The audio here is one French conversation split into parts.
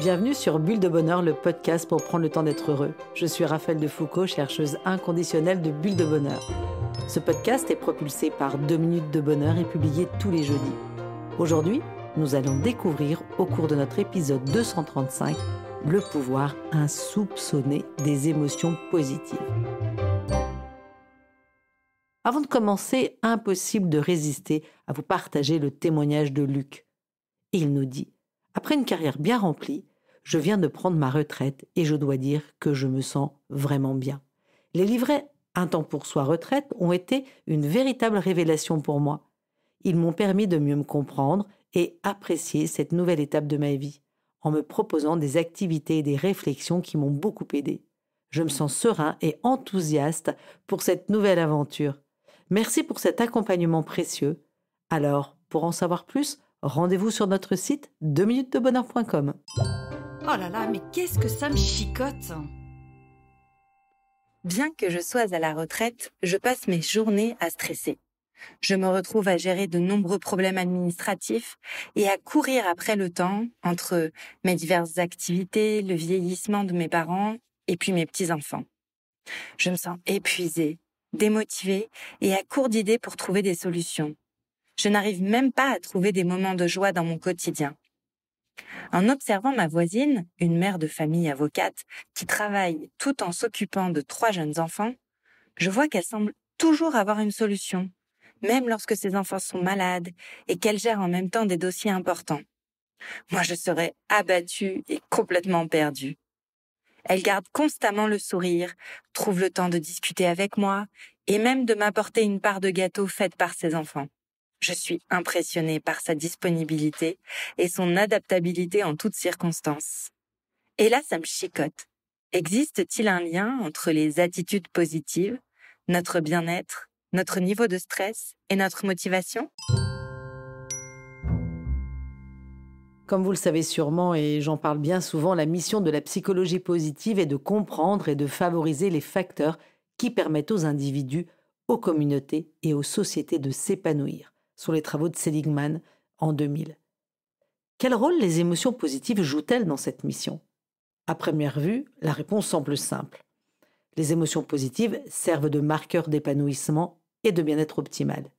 Bienvenue sur Bulle de Bonheur, le podcast pour prendre le temps d'être heureux. Je suis Raphaël de Foucault, chercheuse inconditionnelle de Bulle de Bonheur. Ce podcast est propulsé par 2 minutes de bonheur et publié tous les jeudis. Aujourd'hui, nous allons découvrir au cours de notre épisode 235 le pouvoir insoupçonné des émotions positives. Avant de commencer, impossible de résister à vous partager le témoignage de Luc. Et il nous dit « Après une carrière bien remplie, je viens de prendre ma retraite et je dois dire que je me sens vraiment bien. Les livrets « Un temps pour soi retraite » ont été une véritable révélation pour moi. Ils m'ont permis de mieux me comprendre et apprécier cette nouvelle étape de ma vie, en me proposant des activités et des réflexions qui m'ont beaucoup aidé. Je me sens serein et enthousiaste pour cette nouvelle aventure. Merci pour cet accompagnement précieux. Alors, pour en savoir plus, rendez-vous sur notre site 2minutesdebonheur.com. Oh là là, mais qu'est-ce que ça me chicote! Bien que je sois à la retraite, je passe mes journées à stresser. Je me retrouve à gérer de nombreux problèmes administratifs et à courir après le temps entre mes diverses activités, le vieillissement de mes parents et puis mes petits-enfants. Je me sens épuisée, démotivée et à court d'idées pour trouver des solutions. Je n'arrive même pas à trouver des moments de joie dans mon quotidien. En observant ma voisine, une mère de famille avocate, qui travaille tout en s'occupant de 3 jeunes enfants, je vois qu'elle semble toujours avoir une solution, même lorsque ses enfants sont malades et qu'elle gère en même temps des dossiers importants. Moi, je serais abattue et complètement perdue. Elle garde constamment le sourire, trouve le temps de discuter avec moi et même de m'apporter une part de gâteau faite par ses enfants. Je suis impressionnée par sa disponibilité et son adaptabilité en toutes circonstances. Et là, ça me chicote. Existe-t-il un lien entre les attitudes positives, notre bien-être, notre niveau de stress et notre motivation ? Comme vous le savez sûrement, et j'en parle bien souvent, la mission de la psychologie positive est de comprendre et de favoriser les facteurs qui permettent aux individus, aux communautés et aux sociétés de s'épanouir, sur les travaux de Seligman en 2000. Quel rôle les émotions positives jouent-elles dans cette mission ? À première vue, la réponse semble simple. Les émotions positives servent de marqueurs d'épanouissement et de bien-être optimal.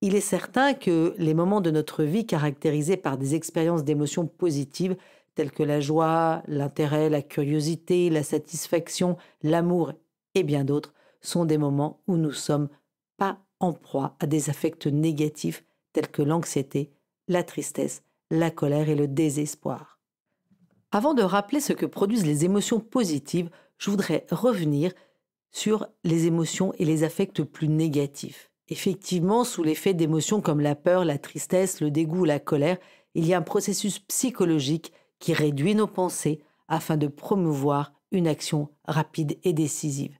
Il est certain que les moments de notre vie caractérisés par des expériences d'émotions positives telles que la joie, l'intérêt, la curiosité, la satisfaction, l'amour et bien d'autres sont des moments où nous ne sommes pas en proie à des affects négatifs tels que l'anxiété, la tristesse, la colère et le désespoir. Avant de rappeler ce que produisent les émotions positives, je voudrais revenir sur les émotions et les affects plus négatifs. Effectivement, sous l'effet d'émotions comme la peur, la tristesse, le dégoût ou la colère, il y a un processus psychologique qui réduit nos pensées afin de promouvoir une action rapide et décisive.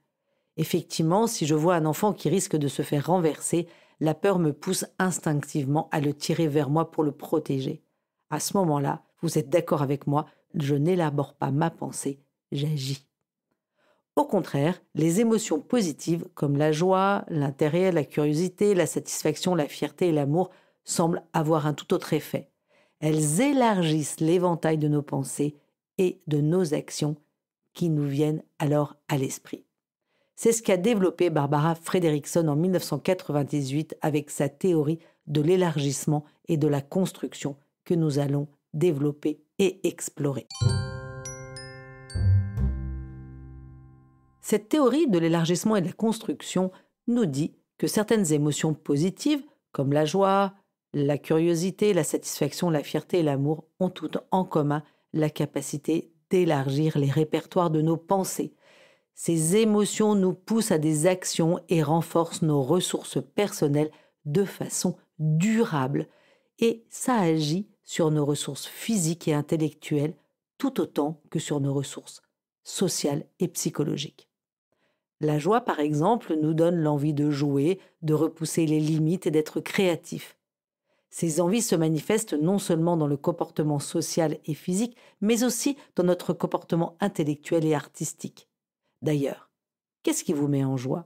Effectivement, si je vois un enfant qui risque de se faire renverser, la peur me pousse instinctivement à le tirer vers moi pour le protéger. À ce moment-là, vous êtes d'accord avec moi, je n'élabore pas ma pensée, j'agis. Au contraire, les émotions positives comme la joie, l'intérêt, la curiosité, la satisfaction, la fierté et l'amour semblent avoir un tout autre effet. Elles élargissent l'éventail de nos pensées et de nos actions qui nous viennent alors à l'esprit. C'est ce qu'a développé Barbara Fredrickson en 1998 avec sa théorie de l'élargissement et de la construction que nous allons développer et explorer. Cette théorie de l'élargissement et de la construction nous dit que certaines émotions positives, comme la joie, la curiosité, la satisfaction, la fierté et l'amour, ont toutes en commun la capacité d'élargir les répertoires de nos pensées. Ces émotions nous poussent à des actions et renforcent nos ressources personnelles de façon durable. Et ça agit sur nos ressources physiques et intellectuelles tout autant que sur nos ressources sociales et psychologiques. La joie, par exemple, nous donne l'envie de jouer, de repousser les limites et d'être créatif. Ces envies se manifestent non seulement dans le comportement social et physique, mais aussi dans notre comportement intellectuel et artistique. D'ailleurs, qu'est-ce qui vous met en joie ?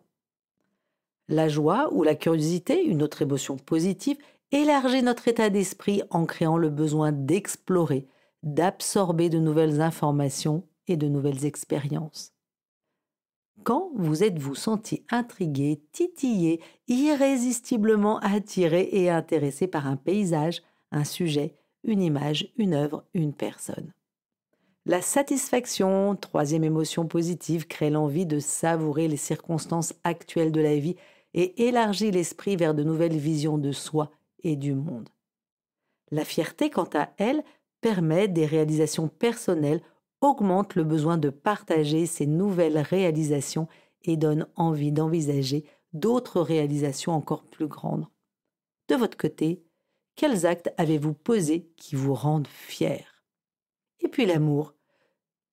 La joie ou la curiosité, une autre émotion positive, élargit notre état d'esprit en créant le besoin d'explorer, d'absorber de nouvelles informations et de nouvelles expériences. Quand vous êtes-vous senti intrigué, titillé, irrésistiblement attiré et intéressé par un paysage, un sujet, une image, une œuvre, une personne? La satisfaction, troisième émotion positive, crée l'envie de savourer les circonstances actuelles de la vie et élargit l'esprit vers de nouvelles visions de soi et du monde. La fierté, quant à elle, permet des réalisations personnelles, augmente le besoin de partager ces nouvelles réalisations et donne envie d'envisager d'autres réalisations encore plus grandes. De votre côté, quels actes avez-vous posés qui vous rendent fiers? Et puis l'amour,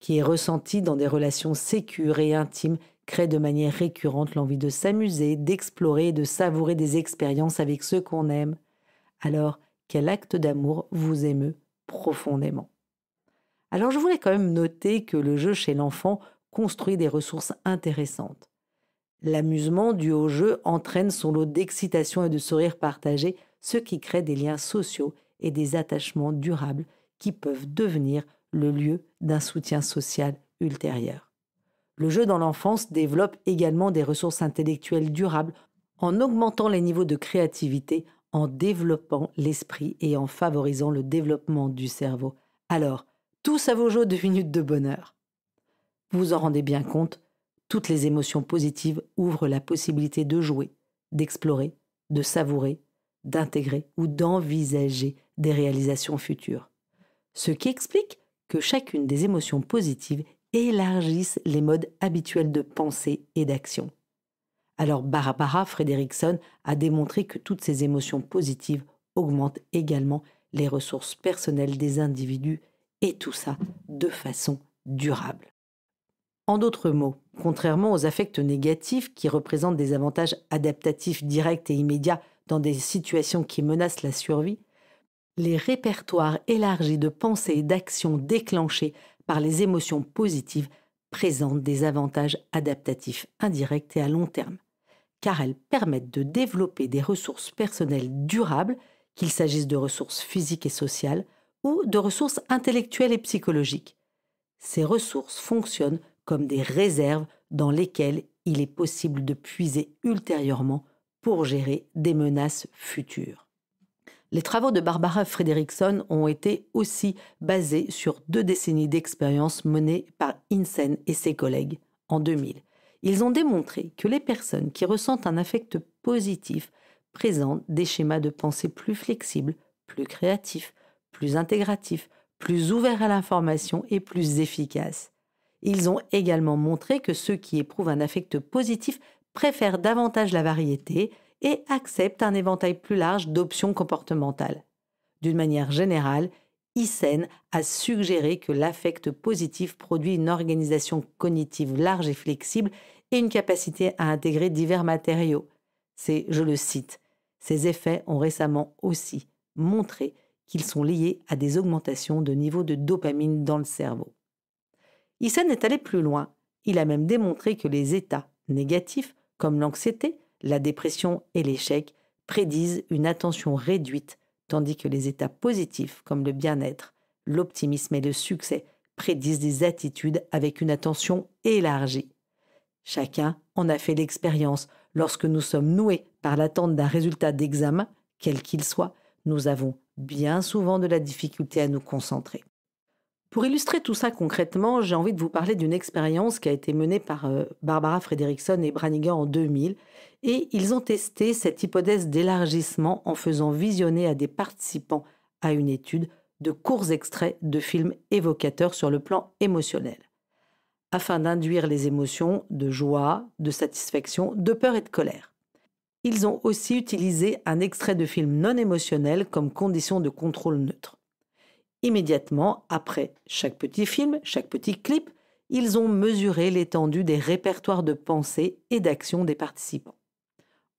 qui est ressenti dans des relations sécures et intimes, crée de manière récurrente l'envie de s'amuser, d'explorer et de savourer des expériences avec ceux qu'on aime. Alors, quel acte d'amour vous émeut profondément? Alors, je voulais quand même noter que le jeu chez l'enfant construit des ressources intéressantes. L'amusement dû au jeu entraîne son lot d'excitation et de sourires partagés, ce qui crée des liens sociaux et des attachements durables qui peuvent devenir le lieu d'un soutien social ultérieur. Le jeu dans l'enfance développe également des ressources intellectuelles durables en augmentant les niveaux de créativité, en développant l'esprit et en favorisant le développement du cerveau. Alors, tous à vos jeux de minutes de bonheur. Vous vous en rendez bien compte, toutes les émotions positives ouvrent la possibilité de jouer, d'explorer, de savourer, d'intégrer ou d'envisager des réalisations futures. Ce qui explique que chacune des émotions positives élargissent les modes habituels de pensée et d'action. Alors Barbara Fredrickson a démontré que toutes ces émotions positives augmentent également les ressources personnelles des individus et tout ça de façon durable. En d'autres mots, contrairement aux affects négatifs qui représentent des avantages adaptatifs directs et immédiats dans des situations qui menacent la survie, les répertoires élargis de pensée et d'action déclenchés par les émotions positives présentent des avantages adaptatifs indirects et à long terme, car elles permettent de développer des ressources personnelles durables, qu'il s'agisse de ressources physiques et sociales ou de ressources intellectuelles et psychologiques. Ces ressources fonctionnent comme des réserves dans lesquelles il est possible de puiser ultérieurement pour gérer des menaces futures. Les travaux de Barbara Fredrickson ont été aussi basés sur 2 décennies d'expérience menées par Inseen et ses collègues en 2000. Ils ont démontré que les personnes qui ressentent un affect positif présentent des schémas de pensée plus flexibles, plus créatifs, plus intégratifs, plus ouverts à l'information et plus efficaces. Ils ont également montré que ceux qui éprouvent un affect positif préfèrent davantage la variété et acceptent un éventail plus large d'options comportementales. D'une manière générale, Inseen a suggéré que l'affect positif produit une organisation cognitive large et flexible et une capacité à intégrer divers matériaux. C'est, je le cite, « Ces effets ont récemment aussi montré qu'ils sont liés à des augmentations de niveau de dopamine dans le cerveau. » Inseen est allé plus loin. Il a même démontré que les états négatifs, comme l'anxiété, la dépression et l'échec, prédisent une attention réduite, tandis que les états positifs, comme le bien-être, l'optimisme et le succès, prédisent des attitudes avec une attention élargie. Chacun en a fait l'expérience. Lorsque nous sommes noués par l'attente d'un résultat d'examen, quel qu'il soit, nous avons bien souvent de la difficulté à nous concentrer. Pour illustrer tout ça concrètement, j'ai envie de vous parler d'une expérience qui a été menée par Barbara Fredrickson et Brannigan en 2000. Et ils ont testé cette hypothèse d'élargissement en faisant visionner à des participants à une étude de courts extraits de films évocateurs sur le plan émotionnel, afin d'induire les émotions de joie, de satisfaction, de peur et de colère. Ils ont aussi utilisé un extrait de film non émotionnel comme condition de contrôle neutre. Immédiatement après chaque petit film, chaque petit clip, ils ont mesuré l'étendue des répertoires de pensée et d'action des participants.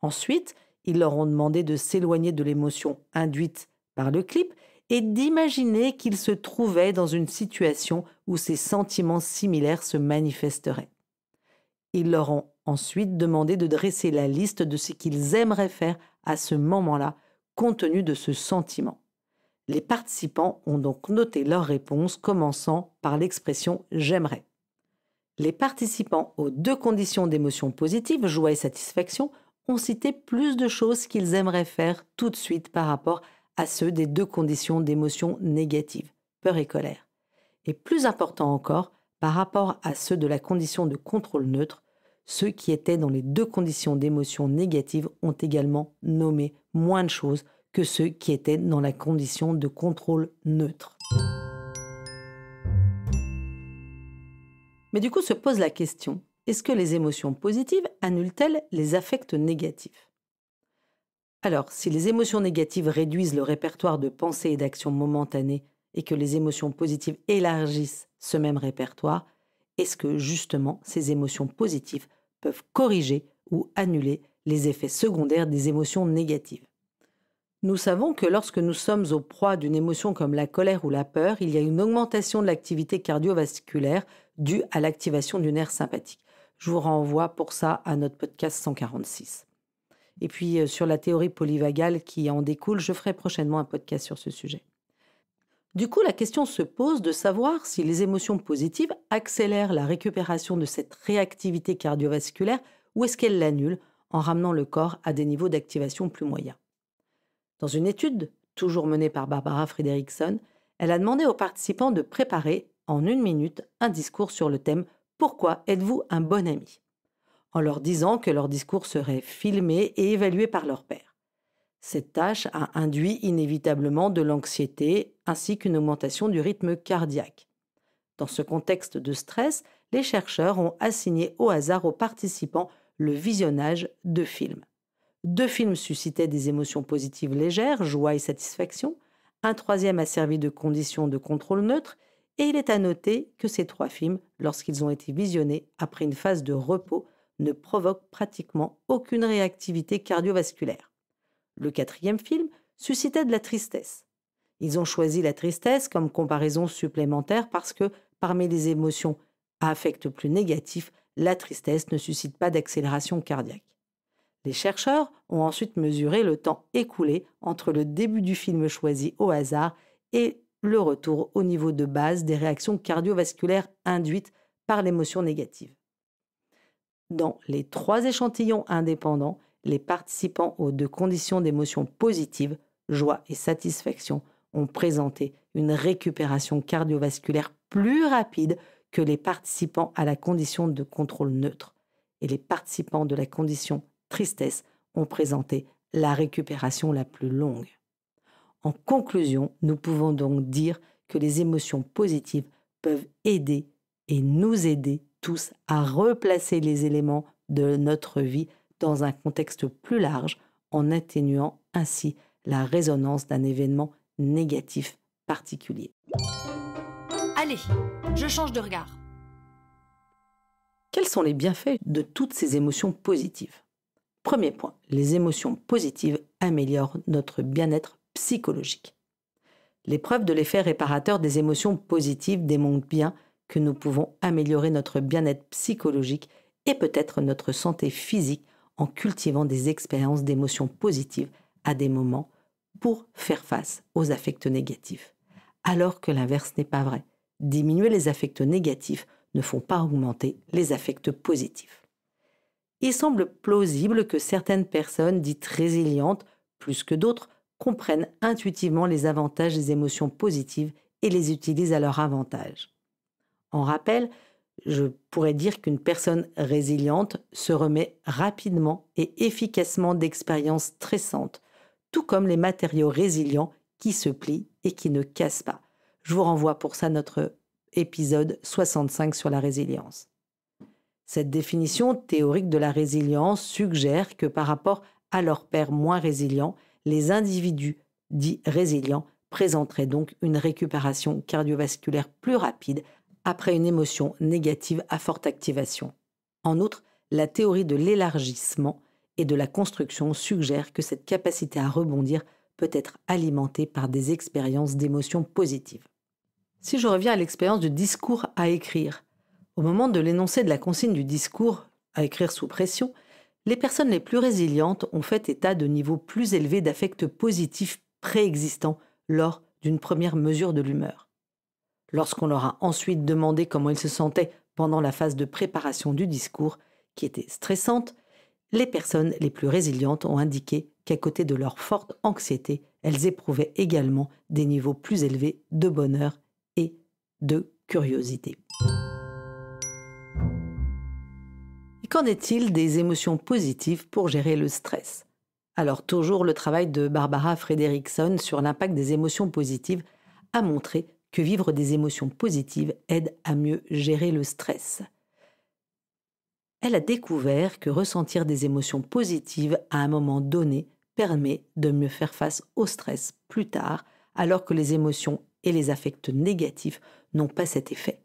Ensuite, ils leur ont demandé de s'éloigner de l'émotion induite par le clip et d'imaginer qu'ils se trouvaient dans une situation où ces sentiments similaires se manifesteraient. Ils leur ont ensuite demandé de dresser la liste de ce qu'ils aimeraient faire à ce moment-là, compte tenu de ce sentiment. Les participants ont donc noté leurs réponses, commençant par l'expression « j'aimerais ». Les participants aux 2 conditions d'émotion positive, joie et satisfaction, ont cité plus de choses qu'ils aimeraient faire tout de suite par rapport à ceux des 2 conditions d'émotion négative, peur et colère. Et plus important encore, par rapport à ceux de la condition de contrôle neutre, ceux qui étaient dans les 2 conditions d'émotion négative ont également nommé moins de choses que ceux qui étaient dans la condition de contrôle neutre. Mais du coup se pose la question, est-ce que les émotions positives annulent-elles les affects négatifs ? Alors, si les émotions négatives réduisent le répertoire de pensées et d'actions momentanées et que les émotions positives élargissent ce même répertoire, est-ce que justement ces émotions positives peuvent corriger ou annuler les effets secondaires des émotions négatives ? Nous savons que lorsque nous sommes aux proies d'une émotion comme la colère ou la peur, il y a une augmentation de l'activité cardiovasculaire due à l'activation du nerf sympathique. Je vous renvoie pour ça à notre podcast 146. Et puis sur la théorie polyvagale qui en découle, je ferai prochainement un podcast sur ce sujet. Du coup, la question se pose de savoir si les émotions positives accélèrent la récupération de cette réactivité cardiovasculaire ou est-ce qu'elles l'annulent en ramenant le corps à des niveaux d'activation plus moyens. Dans une étude, toujours menée par Barbara Fredrickson, elle a demandé aux participants de préparer en 1 minute un discours sur le thème « Pourquoi êtes-vous un bon ami ?», en leur disant que leur discours serait filmé et évalué par leur pairs. Cette tâche a induit inévitablement de l'anxiété ainsi qu'une augmentation du rythme cardiaque. Dans ce contexte de stress, les chercheurs ont assigné au hasard aux participants le visionnage de films. 2 films suscitaient des émotions positives légères, joie et satisfaction. Un 3e a servi de condition de contrôle neutre. Et il est à noter que ces 3 films, lorsqu'ils ont été visionnés après une phase de repos, ne provoquent pratiquement aucune réactivité cardiovasculaire. Le 4e film suscitait de la tristesse. Ils ont choisi la tristesse comme comparaison supplémentaire parce que, parmi les émotions à affect plus négatif, la tristesse ne suscite pas d'accélération cardiaque. Les chercheurs ont ensuite mesuré le temps écoulé entre le début du film choisi au hasard et le retour au niveau de base des réactions cardiovasculaires induites par l'émotion négative. Dans les 3 échantillons indépendants, les participants aux 2 conditions d'émotion positive, joie et satisfaction, ont présenté une récupération cardiovasculaire plus rapide que les participants à la condition de contrôle neutre. Et les participants de la condition tristesse ont présenté la récupération la plus longue. En conclusion, nous pouvons donc dire que les émotions positives peuvent aider et nous aider tous à replacer les éléments de notre vie dans un contexte plus large en atténuant ainsi la résonance d'un événement négatif particulier. Allez, je change de regard. Quels sont les bienfaits de toutes ces émotions positives ? Premier point, les émotions positives améliorent notre bien-être psychologique. Les preuves de l'effet réparateur des émotions positives démontrent bien que nous pouvons améliorer notre bien-être psychologique et peut-être notre santé physique en cultivant des expériences d'émotions positives à des moments pour faire face aux affects négatifs. Alors que l'inverse n'est pas vrai. Diminuer les affects négatifs ne font pas augmenter les affects positifs. Il semble plausible que certaines personnes dites résilientes, plus que d'autres, comprennent intuitivement les avantages des émotions positives et les utilisent à leur avantage. En rappel, je pourrais dire qu'une personne résiliente se remet rapidement et efficacement d'expériences stressantes, tout comme les matériaux résilients qui se plient et qui ne cassent pas. Je vous renvoie pour ça notre épisode 65 sur la résilience. Cette définition théorique de la résilience suggère que par rapport à leurs pairs moins résilients, les individus dits résilients présenteraient donc une récupération cardiovasculaire plus rapide après une émotion négative à forte activation. En outre, la théorie de l'élargissement et de la construction suggère que cette capacité à rebondir peut être alimentée par des expériences d'émotions positives. Si je reviens à l'expérience du discours à écrire, au moment de l'énoncé de la consigne du discours à écrire sous pression, les personnes les plus résilientes ont fait état de niveaux plus élevés d'affects positifs préexistants lors d'une première mesure de l'humeur. Lorsqu'on leur a ensuite demandé comment ils se sentaient pendant la phase de préparation du discours, qui était stressante, les personnes les plus résilientes ont indiqué qu'à côté de leur forte anxiété, elles éprouvaient également des niveaux plus élevés de bonheur et de curiosité. Et qu'en est-il des émotions positives pour gérer le stress ? Alors toujours le travail de Barbara Fredrickson sur l'impact des émotions positives a montré que vivre des émotions positives aide à mieux gérer le stress. Elle a découvert que ressentir des émotions positives à un moment donné permet de mieux faire face au stress plus tard, alors que les émotions et les affects négatifs n'ont pas cet effet.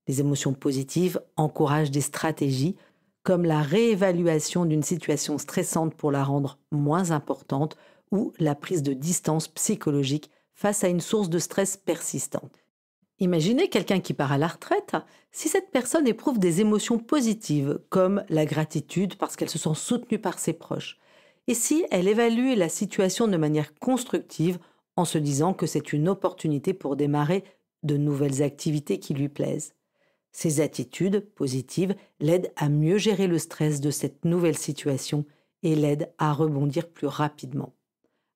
Les émotions positives encouragent des stratégies comme la réévaluation d'une situation stressante pour la rendre moins importante ou la prise de distance psychologique face à une source de stress persistante. Imaginez quelqu'un qui part à la retraite. Si cette personne éprouve des émotions positives, comme la gratitude parce qu'elle se sent soutenue par ses proches, et si elle évalue la situation de manière constructive en se disant que c'est une opportunité pour démarrer de nouvelles activités qui lui plaisent. Ces attitudes positives l'aident à mieux gérer le stress de cette nouvelle situation et l'aident à rebondir plus rapidement.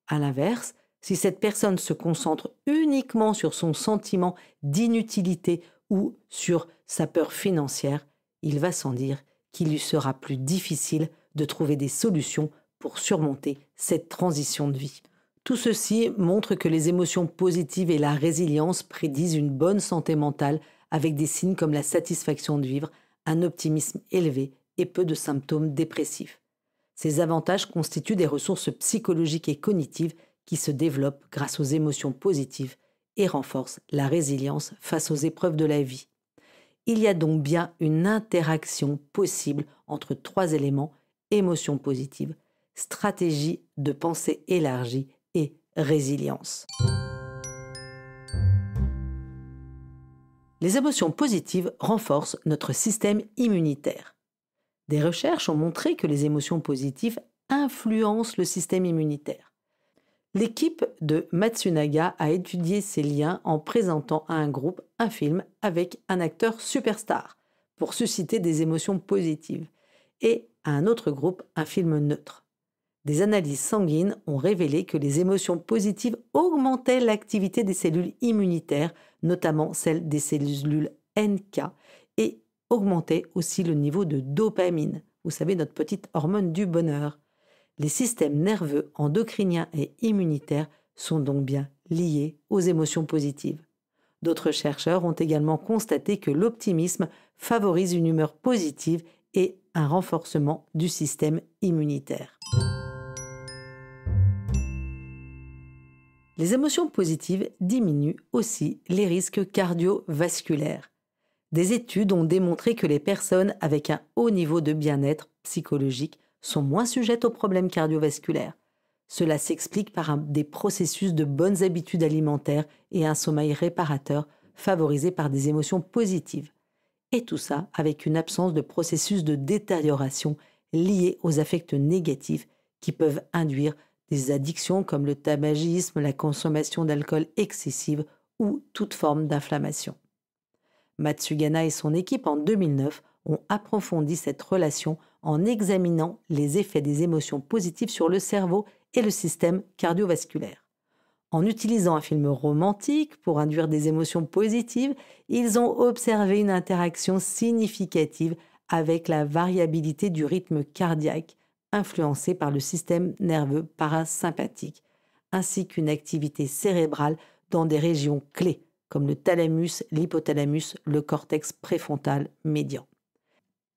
À l'inverse, si cette personne se concentre uniquement sur son sentiment d'inutilité ou sur sa peur financière, il va sans dire qu'il lui sera plus difficile de trouver des solutions pour surmonter cette transition de vie. Tout ceci montre que les émotions positives et la résilience prédisent une bonne santé mentale avec des signes comme la satisfaction de vivre, un optimisme élevé et peu de symptômes dépressifs. Ces avantages constituent des ressources psychologiques et cognitives qui se développent grâce aux émotions positives et renforcent la résilience face aux épreuves de la vie. Il y a donc bien une interaction possible entre trois éléments: émotions positives, stratégie de pensée élargie et résilience. Les émotions positives renforcent notre système immunitaire. Des recherches ont montré que les émotions positives influencent le système immunitaire. L'équipe de Matsunaga a étudié ces liens en présentant à un groupe un film avec un acteur superstar pour susciter des émotions positives et à un autre groupe un film neutre. Des analyses sanguines ont révélé que les émotions positives augmentaient l'activité des cellules immunitaires, notamment celle des cellules NK, et augmentaient aussi le niveau de dopamine, vous savez, notre petite hormone du bonheur. Les systèmes nerveux, endocriniens et immunitaires sont donc bien liés aux émotions positives. D'autres chercheurs ont également constaté que l'optimisme favorise une humeur positive et un renforcement du système immunitaire. Les émotions positives diminuent aussi les risques cardiovasculaires. Des études ont démontré que les personnes avec un haut niveau de bien-être psychologique sont moins sujettes aux problèmes cardiovasculaires. Cela s'explique par des processus de bonnes habitudes alimentaires et un sommeil réparateur favorisé par des émotions positives. Et tout ça avec une absence de processus de détérioration liés aux affects négatifs qui peuvent induire des addictions comme le tabagisme, la consommation d'alcool excessive ou toute forme d'inflammation. Matsugana et son équipe en 2009 ont approfondi cette relation en examinant les effets des émotions positives sur le cerveau et le système cardiovasculaire. En utilisant un film romantique pour induire des émotions positives, ils ont observé une interaction significative avec la variabilité du rythme cardiaque influencée par le système nerveux parasympathique, ainsi qu'une activité cérébrale dans des régions clés comme le thalamus, l'hypothalamus, le cortex préfrontal médian.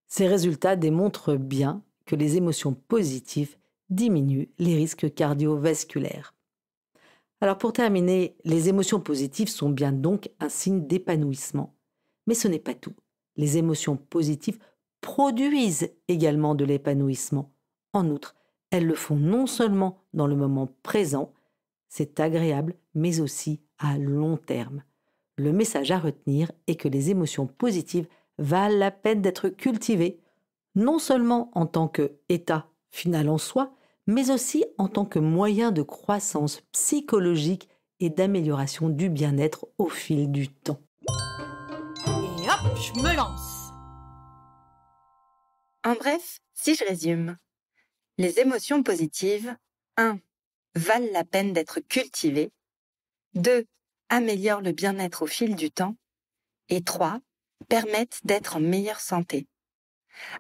Ces résultats démontrent bien que les émotions positives diminuent les risques cardiovasculaires. Alors pour terminer, les émotions positives sont bien donc un signe d'épanouissement. Mais ce n'est pas tout. Les émotions positives produisent également de l'épanouissement. En outre, elles le font non seulement dans le moment présent, c'est agréable, mais aussi à long terme. Le message à retenir est que les émotions positives valent la peine d'être cultivées, non seulement en tant qu'état final en soi, mais aussi en tant que moyen de croissance psychologique et d'amélioration du bien-être au fil du temps. Et hop, je me lance. En bref, si je résume, les émotions positives, 1. valent la peine d'être cultivées, 2. améliorent le bien-être au fil du temps, et 3. permettent d'être en meilleure santé.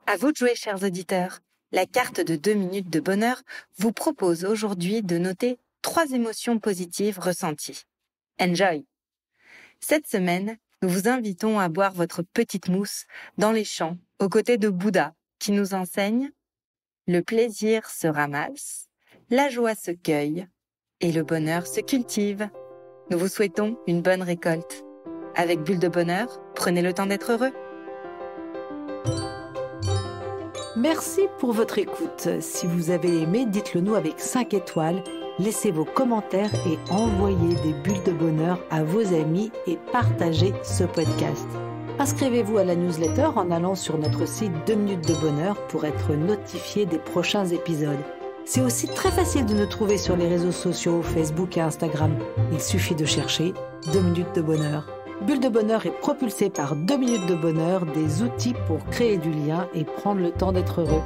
À vous de jouer, chers auditeurs. La carte de 2 minutes de bonheur vous propose aujourd'hui de noter 3 émotions positives ressenties. Enjoy! Cette semaine, nous vous invitons à boire votre petite mousse dans les champs, aux côtés de Bouddha, qui nous enseigne « Le plaisir se ramasse, la joie se cueille et le bonheur se cultive ». Nous vous souhaitons une bonne récolte. Avec Bulle de Bonheur, prenez le temps d'être heureux. Merci pour votre écoute. Si vous avez aimé, dites-le nous avec 5 étoiles. Laissez vos commentaires et envoyez des bulles de bonheur à vos amis et partagez ce podcast. Inscrivez-vous à la newsletter en allant sur notre site 2 minutes de bonheur pour être notifié des prochains épisodes. C'est aussi très facile de nous trouver sur les réseaux sociaux, Facebook et Instagram. Il suffit de chercher 2 minutes de bonheur. Bulle de bonheur est propulsée par 2 minutes de bonheur, des outils pour créer du lien et prendre le temps d'être heureux.